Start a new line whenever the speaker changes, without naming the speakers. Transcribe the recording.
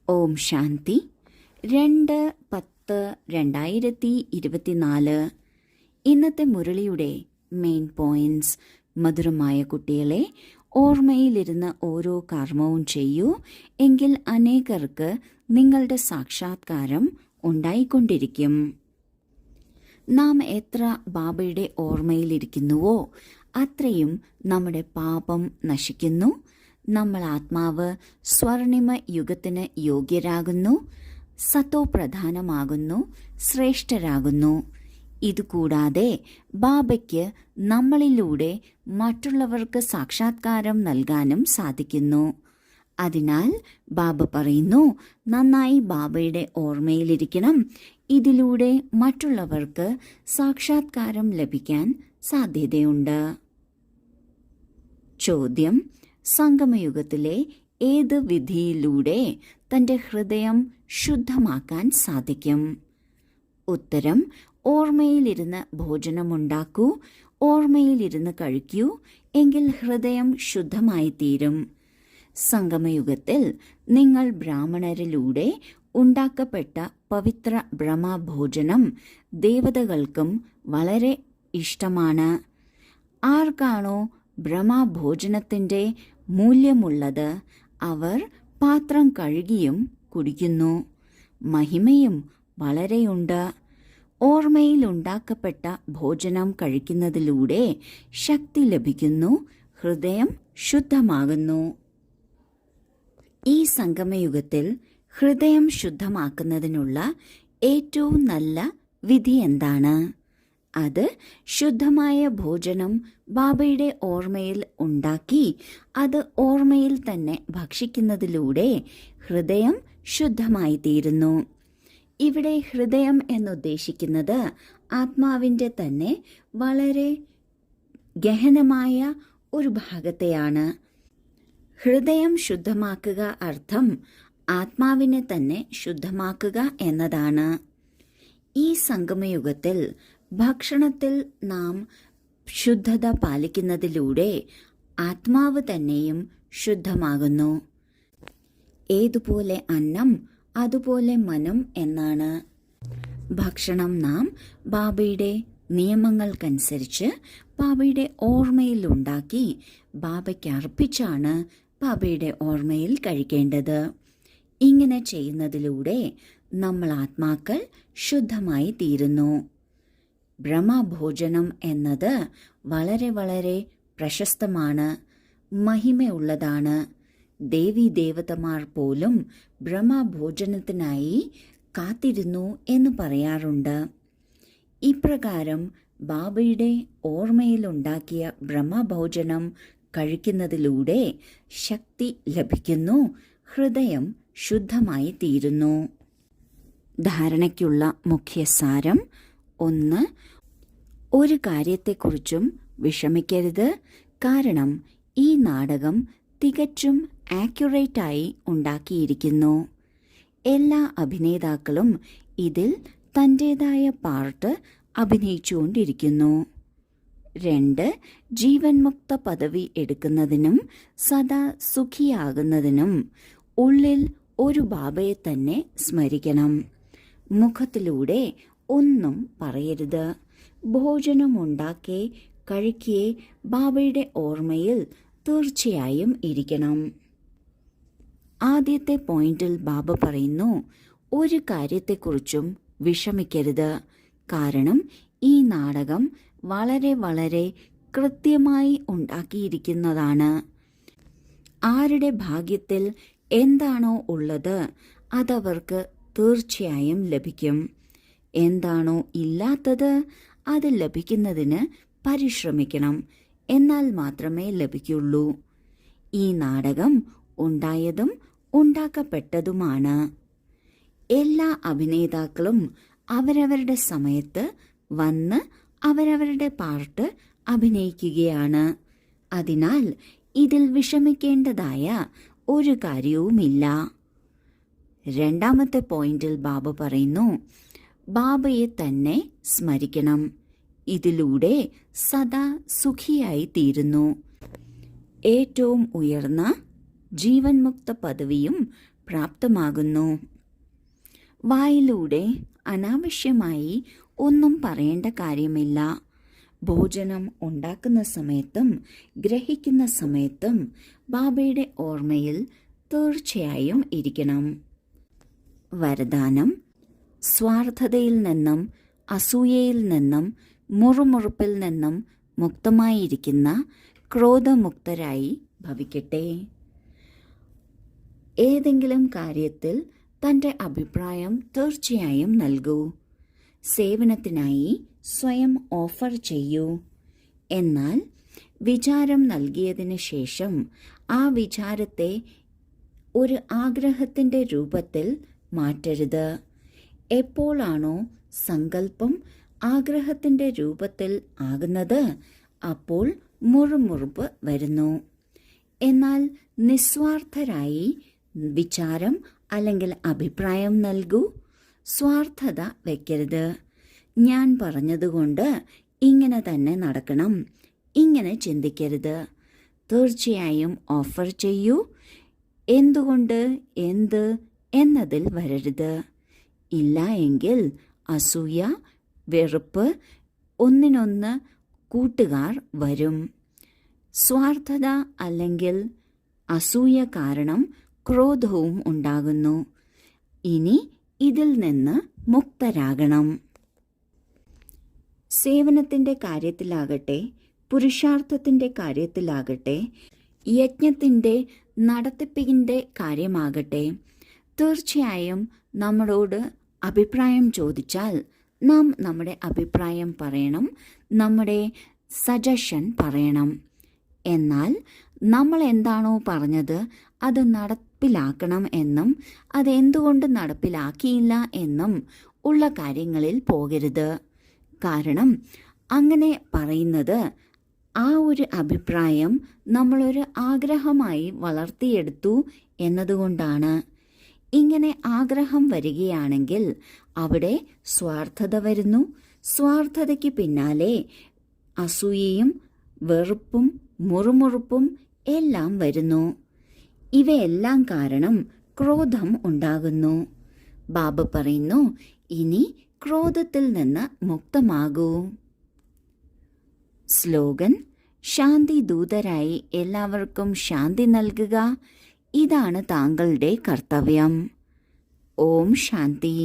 ഓം ശാന്തി. 2/10/2024. ഇന്നത്തെ മുരളിയുടെ main points. മധുരമായ കുട്ടികളെ, ഓർമ്മയിലിരുന്ന് ഓരോ കർമ്മവും ചെയ്യൂ, എങ്കിൽ അനേകർക്ക് നിങ്ങളുടെ സാക്ഷാത്കാരം ഉണ്ടായിക്കൊണ്ടിരിക്കും. നാം എത്ര ബാബയുടെ ഓർമ്മയിലിരിക്കുന്നുവോ അത്രയും നമ്മുടെ പാപം നശിക്കുന്നു. നമ്മൾ ആത്മാവ് സ്വർണിമ യുഗത്തിന് യോഗ്യരാകുന്നു, സത്തോ പ്രധാനമാകുന്നു, ശ്രേഷ്ഠരാകുന്നു. ഇതുകൂടാതെ ബാബയ്ക്ക് നമ്മളിലൂടെ മറ്റുള്ളവർക്ക് സാക്ഷാത്കാരം നൽകാനും സാധിക്കുന്നു. അതിനാൽ ബാബ പറയുന്നു, നന്നായി ബാബയുടെ ഓർമ്മയിലിരിക്കണം. ഇതിലൂടെ മറ്റുള്ളവർക്ക് സാക്ഷാത്കാരം ലഭിക്കാൻ സാധ്യതയുണ്ട്. ചോദ്യം: സംഗമയുഗത്തിലെ ഏത് വിധിയിലൂടെ തന്റെ ഹൃദയം ശുദ്ധമാക്കാൻ സാധിക്കും? ഉത്തരം: ഓർമ്മയിലിരുന്ന് ഭോജനമുണ്ടാക്കൂ, ഓർമ്മയിലിരുന്ന് കഴിക്കൂ, എങ്കിൽ ഹൃദയം ശുദ്ധമായി തീരും. സംഗമയുഗത്തിൽ നിങ്ങൾ ബ്രാഹ്മണരിലൂടെ ഉണ്ടാക്കപ്പെട്ട പവിത്ര ബ്രഹ്മഭോജനം ദേവതകൾക്കും വളരെ ഇഷ്ടമാണ്. ആർക്കാണോ ബ്രഹ്മഭോജനത്തിന്റെ മൂല്യമുള്ളത് അവർ പാത്രം കഴുകിയും കുടിക്കുന്നു. മഹിമയും വളരെയുണ്ട്. ഓർമ്മയിൽ ഉണ്ടാക്കപ്പെട്ട ഭോജനം കഴിക്കുന്നതിലൂടെ ശക്തി ലഭിക്കുന്നു, ഹൃദയം ശുദ്ധമാകുന്നു. ഈ സംഗമയുഗത്തിൽ ഹൃദയം ശുദ്ധമാക്കുന്നതിനുള്ള ഏറ്റവും നല്ല വിധി എന്താണ്? അത് ശുദ്ധമായ ഭോജനം ബാബയുടെ ഓർമ്മയിൽ ഉണ്ടാക്കി അത് ഓർമ്മയിൽ തന്നെ ഭക്ഷിക്കുന്നതിലൂടെ ഹൃദയം ശുദ്ധമായി തീരുന്നു. ഇവിടെ ഹൃദയം എന്നുദ്ദേശിക്കുന്നത് ആത്മാവിന്റെ തന്നെ വളരെ ഗഹനമായ ഒരു ഭാഗത്തെയാണ്. ഹൃദയം ശുദ്ധമാക്കുക അർത്ഥം ആത്മാവിനെ തന്നെ ശുദ്ധമാക്കുക എന്നതാണ്. ഈ സംഗമയുഗത്തിൽ ഭക്ഷണത്തിൽ നാം ശുദ്ധത പാലിക്കുന്നതിലൂടെ ആത്മാവ് തന്നെയും ശുദ്ധമാകുന്നു. ഏതുപോലെ അന്നം അതുപോലെ മനം എന്നാണ്. ഭക്ഷണം നാം ബാബയുടെ നിയമങ്ങൾക്കനുസരിച്ച് ബാബയുടെ ഓർമ്മയിൽ ഉണ്ടാക്കി ബാബയ്ക്ക് അർപ്പിച്ചാണ് ബാബയുടെ ഓർമ്മയിൽ കഴിക്കേണ്ടത്. ഇങ്ങനെ ചെയ്യുന്നതിലൂടെ നമ്മൾ ആത്മാക്കൾ ശുദ്ധമായി തീരുന്നു. ബ്രഹ്മഭോജനം എന്നത് വളരെ വളരെ പ്രശസ്തമാണ്, മഹിമയുള്ളതാണ്. ദേവീ ദേവതമാർ പോലും ബ്രഹ്മഭോജനത്തിനായി കാത്തിരുന്നു എന്ന് പറയാറുണ്ട്. ഇപ്രകാരം ബാബയുടെ ഓർമ്മയിലുണ്ടാക്കിയ ബ്രഹ്മഭോജനം കഴിക്കുന്നതിലൂടെ ശക്തി ലഭിക്കുന്നു, ഹൃദയം ശുദ്ധമായി തീരുന്നു. ധാരണയ്ക്കുള്ള മുഖ്യസാരം: 1. ഒരു കാര്യത്തെക്കുറിച്ചും വിഷമിക്കരുത്. കാരണം ഈ നാടകം തികച്ചും ആക്യുറേറ്റായി ഉണ്ടാക്കിയിരിക്കുന്നു. എല്ലാ അഭിനേതാക്കളും ഇതിൽ തന്റേതായ പാർട്ട് അഭിനയിച്ചുകൊണ്ടിരിക്കുന്നു. 2. ജീവൻ മുക്ത പദവി എടുക്കുന്നതിനും സദാ സുഖിയാകുന്നതിനും ഉള്ളിൽ ഒരു ബാബയെ തന്നെ സ്മരിക്കണം. മുഖത്തിലൂടെ ഒന്നും പറയരുത്. ഭോജനമുണ്ടാക്കി കഴിക്കേ ബാബയുടെ ഓർമ്മയിൽ തീർച്ചയായും ഇരിക്കണം. ആദ്യത്തെ പോയിന്റിൽ ബാബ പറയുന്നു, ഒരു കാര്യത്തെക്കുറിച്ചും വിഷമിക്കരുത്. കാരണം ഈ നാടകം വളരെ വളരെ കൃത്യമായി ഉണ്ടാക്കിയിരിക്കുന്നതാണ്. ആരുടെ ഭാഗ്യത്തിൽ എന്താണോ ഉള്ളത് അതവർക്ക് തീർച്ചയായും ലഭിക്കും. എന്താണോ ഇല്ലാത്തത് അത് ലഭിക്കുന്നതിന് പരിശ്രമിക്കണം, എന്നാൽ മാത്രമേ ലഭിക്കുള്ളൂ. ഈ നാടകം ഉണ്ടായതും ഉണ്ടാക്കപ്പെട്ടതുമാണ്. എല്ലാ അഭിനേതാക്കളും അവരവരുടെ സമയത്ത് വന്ന് അവരവരുടെ പാർട്ട് അഭിനയിക്കുകയാണ്. അതിനാൽ ഇതിൽ വിഷമിക്കേണ്ടതായ ഒരു കാര്യവുമില്ല. രണ്ടാമത്തെ പോയിന്റിൽ ബാബ പറയുന്നു, ബാബയെ തന്നെ സ്മരിക്കണം. ഇതിലൂടെ സദാ സുഖിയായി തീരുന്നു. ഏറ്റവും ഉയർന്ന ജീവൻ മുക്ത പദവിയും പ്രാപ്തമാകുന്നു. വായിലൂടെ അനാവശ്യമായി ഒന്നും പറയേണ്ട കാര്യമില്ല. ഭോജനം ഉണ്ടാക്കുന്ന സമയത്തും ഗ്രഹിക്കുന്ന സമയത്തും ബാബയുടെ ഓർമ്മയിൽ തീർച്ചയായും ഇരിക്കണം. വരദാനം: സ്വാർത്ഥതയിൽ നിന്നും അസൂയയിൽ നിന്നും മുറുമുറുപ്പിൽ നിന്നും മുക്തമായിരിക്കുന്ന ക്രോധമുക്തരായി ഭവിക്കട്ടെ. ഏതെങ്കിലും കാര്യത്തിൽ തൻ്റെ അഭിപ്രായം തീർച്ചയായും നൽകൂ. സേവനത്തിനായി സ്വയം ഓഫർ ചെയ്യൂ. എന്നാൽ വിചാരം നൽകിയതിന് ശേഷം ആ വിചാരത്തെ ഒരു ആഗ്രഹത്തിൻ്റെ രൂപത്തിൽ മാറ്റരുത്. എപ്പോഴാണോ സങ്കല്പം ആഗ്രഹത്തിൻ്റെ രൂപത്തിൽ ആകുന്നത് അപ്പോൾ മുറുമുറുപ്പ് വരുന്നു. എന്നാൽ നിസ്വാർത്ഥരായി വിചാരം അല്ലെങ്കിൽ അഭിപ്രായം നൽകൂ. സ്വാർത്ഥത വയ്ക്കരുത്. ഞാൻ പറഞ്ഞതുകൊണ്ട് ഇങ്ങനെ തന്നെ നടക്കണം, ഇങ്ങനെ ചിന്തിക്കരുത്. തീർച്ചയായും ഓഫർ ചെയ്യൂ. എന്തുകൊണ്ട്, എന്ത് എന്നതിൽ വരരുത്. ഇല്ല എങ്കിൽ അസൂയ, വെറുപ്പ്, ഒന്നിനൊന്ന് കൂട്ടുകാർ വരും. സ്വാർത്ഥത അല്ലെങ്കിൽ അസൂയ കാരണം ക്രോധവും ഉണ്ടാകുന്നു. ഇനി ഇതിൽ നിന്ന് മുക്തരാകണം. സേവനത്തിൻ്റെ കാര്യത്തിലാകട്ടെ, പുരുഷാർത്ഥത്തിൻ്റെ കാര്യത്തിലാകട്ടെ, യജ്ഞത്തിൻ്റെ നടത്തിപ്പിൻ്റെ കാര്യമാകട്ടെ, തീർച്ചയായും നമ്മളോട് അഭിപ്രായം ചോദിച്ചാൽ നാം നമ്മുടെ അഭിപ്രായം പറയണം, നമ്മുടെ സജഷൻ പറയണം. എന്നാൽ നമ്മൾ എന്താണോ പറഞ്ഞത് അത് നടപ്പിലാക്കണം എന്നും അതെന്തുകൊണ്ട് നടപ്പിലാക്കിയില്ല എന്നും ഉള്ള കാര്യങ്ങളിൽ പോകരുത്. കാരണം അങ്ങനെ പറയുന്നത് ആ ഒരു അഭിപ്രായം നമ്മളൊരു ആഗ്രഹമായി വളർത്തിയെടുത്തു എന്നതുകൊണ്ടാണ്. ഇങ്ങനെ ആഗ്രഹം വരികയാണെങ്കിൽ അവിടെ സ്വാർത്ഥത വരുന്നു. സ്വാർത്ഥതയ്ക്ക് പിന്നാലെ അസൂയയും വെറുപ്പും മുറുമുറുപ്പും എല്ലാം വരുന്നു. ഇവയെല്ലാം കാരണം ക്രോധം ഉണ്ടാകുന്നു. ബാബ പറയുന്നു, ഇനി ക്രോധത്തിൽ നിന്ന് മുക്തമാകൂ. സ്ലോഗൻ: ശാന്തി ദൂതരായി എല്ലാവർക്കും ശാന്തി നൽകുക. ഇതാണ് താങ്കളുടെ കർത്തവ്യം. ഓം ശാന്തി.